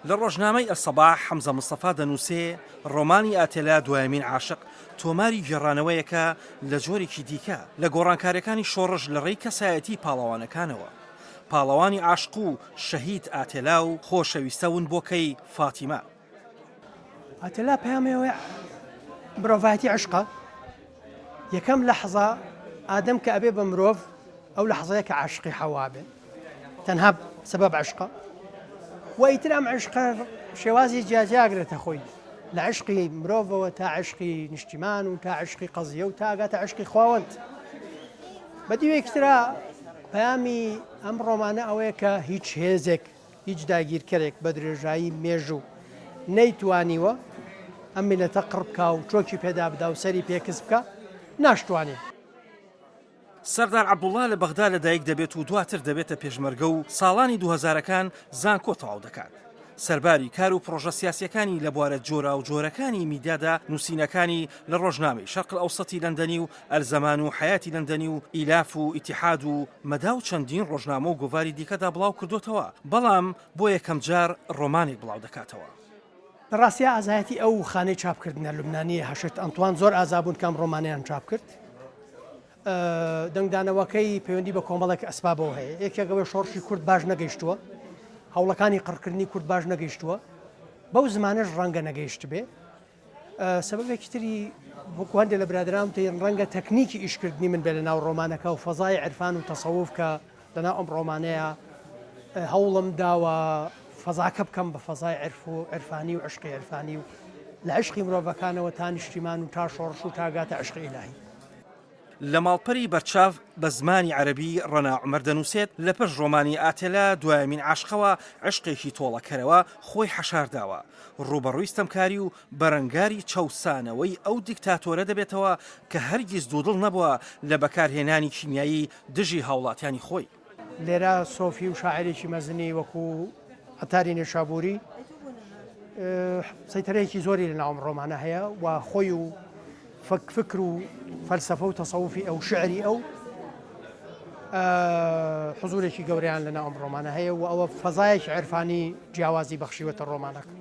لە ڕۆژنامەی ئەلسەباح حەمزە مستەفا دەنووسێ ڕۆمانی ئاتێلا دوایمین عاشق تۆماری گێڕانەوەیەکە لە جۆرێکی دیکە لە گۆڕانکاریەکانی شۆڕش لە ڕێی کەسایەتی پاڵەوانەکانەوە. پاڵەوانی عاشق و شەهید ئاتێلا و خۆشەویستەون بۆ کەی فاتیمە. ئاتێلا پەیامەوەی مرۆڤایەتی عشقە. یەکەم لەحظە ئادەم کە ئەبێ بە مرۆڤ ئەو لەحظەیە کە عاشقی حەوا بێ، تەنها سبب عشقە. و ئیتر ئەم عشقە شێوازی جیاجاگرێتە خۆی لە عشقی مرۆڤەوە تا عشقی نیشتیمان و تا عشقی قەزیە و تا ئاگاتە عشقی خواوەند. بە دیوەیەکترا پەیامی ئەم ڕۆمانە ئەوەیە کە هیچ هێزێک هیچ داگیرکەرێک بە درێژایی مێژوو نەیتوانیوە ئەم میلەتە قڕ بکا و چۆکی پێدا بدا و سەری پێکەس بکە، ناشتوانێت. سەردار عەبدوڵڵا لە بەغدا لەدایک دەبێت و دواتر دەبێتە پێشمەرگە و ساڵانی 2000ەکان زانکۆ تەواو دەکات. سەرباری کار و پرۆژە سیاسیەکانی لە بوارە جۆرا و جۆرەکانی میدیادا نووسینەکانی لە ڕۆژنامەی شەرق ئەوسەتی لەندەنی و ئەلزەمان و حەیاتی لەندەنی و ئیلاف و ئیتیحاد و مەدا و چەندین ڕۆژنامە و گۆڤاری دیکەدا بڵاو کردوتەوە، بەڵام بۆ یەکەم جار ڕۆمانێک بڵاو دەکاتەوە. لە ڕاستیە ئازایەتی ئەو خانەی چاپکردنە لوبنانیە هەشت ئەنتوان زۆر ئازابوون کەم ڕۆمانیان چاپ کرد. دەنگدانەوەکەی پەیوەندی بە کۆمەڵێک ئەسبابەوە هەیە. یەکێکەوەی شۆڕشی کورد باش نەگەیشتووە، هەوڵەکانی قڕکردنی کورد باش نەگەیشتووە، بەو زمانەش ڕەنگە نەگەیشت بێ. سەبەبێکی تری وەکو هەندێک لە برادرام تێن ڕەنگە تەکنیکی ئیشکردنی من بێ لە ناو ڕۆمانەکە و فەزای عرفان و تەسەووف کە لەناو ئەم ڕۆمانەیە هەوڵم داوە فەزاکە بکەم بە فەزای عرف و عرفانی و عشقی عرفانی و لە عشقی مرۆڤەکانەوە تا نیشتیمان و تا شۆڕش و تاگاتە عشقی ئیلاهی. لە ماڵپەری بەرچاو بە زمانی عەرەبی ڕەنا عومەر دەنووسێت لە پەش ڕۆمانی ئاتێلا دوایمین عاشقەوە عشقێکی تۆڵەکەرەوە خۆی حەشارداوە، ڕوبەڕووی ستەمکاری و بەرەنگاری چەوسانەوەی ئەو دیکتاتۆرە دەبێتەوە کە هەرگیز دوودڵ نەبووە لە بەکارهێنانی کیمیایی دژی هاوڵاتیانی خۆی. لێرە سۆفی و شاعرێکی مەزنی وەکو عەتاری نێشابووری سەیتەرەیەکی زۆری لە ناوم ڕۆمانە هەیە و خۆی و فکر و فەلسەفە و تەسەووفی ئەو شعری ئەو حزورێکی گەورەیان لە ناوم ڕۆمانە هەیە و ئەوە فەزایەکی عرفانی جیاوازی بەخشیوەتە ڕۆمانەکە.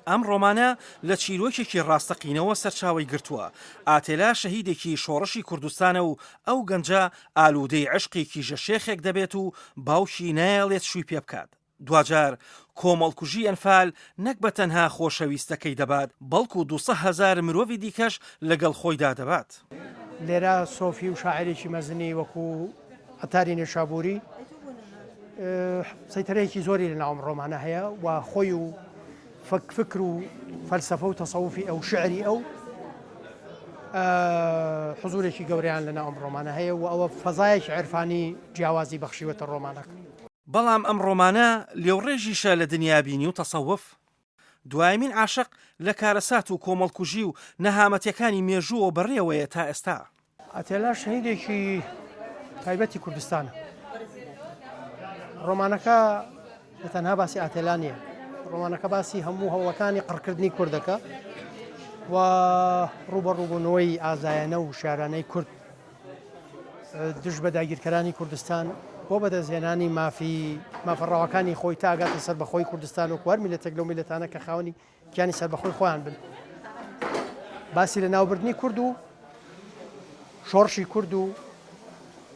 ئەم ڕۆمانە لە چیرۆکێکی ڕاستەقینەوە سەرچاوی گرتووە. ئاتێلا شەهیدێکی شۆڕشی کوردستانە و ئەو گەنجە ئالوودەی عشقێکی ژەشێخێک دەبێت و باوکی نایەڵێت شووی پێ بکات. دوجار کۆمەڵکوژی ئەنفال نەک بە تەنها خۆشەویستەکەی دەبات، بەڵکو 200,000 مرۆڤی دیکەش لەگەڵ خۆیدا دەبات. لێرە سۆفی و شاعرێکی مەزنی وەکو عەتاری نێشابووری سەیتەرەیەکی زۆری لە ناوم ڕۆمانە هەیە و خۆی و فکر و فەلسەفە و تەسەووفی ئەو شعری ئەو حزورێکی گەورەیان لە ناوم ڕۆمانە هەیە و ئەوە فەزایەکی عرفانی جیاوازی بەخشیوەتە ڕۆمانەکە. بەڵام ئەم ڕۆمانە لێوڕێژیشە لە دنیابینی و تەسەوف. دوایمین عاشق لە کارەسات و کۆمەڵکوژی و نەهامەتیەکانی مێژووە بەڕێوەیە تا ئێستا. ئاتێلا شەهیدێکی تایبەتی کوردستانە. ڕۆمانەکە لە تەنها باسی ئاتێلا نییە، ڕۆمانەکە باسی هەموو هەوڵەکانی قڕکردنی کوردەکە و ڕوبەڕووبوونەوەی ئازایەنە و شارانەی کورد دژ بە داگیرکەرانی کوردستان بۆ بەدەستهێنانی مافەڕاوەکانی خۆی تا ئاگاتە سەربەخۆی کوردستان و کوار میلەتێک لەو میلەتانە کە خاوەنی گیانی سەربەخۆی خۆیان بن. باسی لە ناوبردنی کورد و شۆڕشی کورد و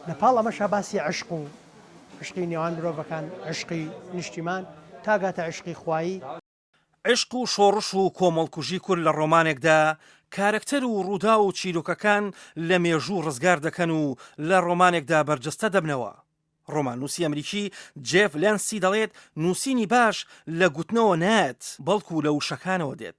لەپاڵ ئەمەشا باسی عشق و عشقی نێوان مرۆڤەکان، عشقی نیشتیمان تاگاتە عشقی خوایی. عشق و شۆڕش و کۆمەڵکوژی کورد لە ڕۆمانێکدا کارکتەر و ڕوودا و چیرۆکەکان لە مێژوو ڕزگار دەکەن و لە ڕۆمانێکدا بەرجەستە دەبنەوە. ڕۆمان نووسی ئەمریکی جێف لێنسی دەڵێت نووسینی باش لە گوتنەوە نایەت، بەڵکو لە وشەکانەوە دێت.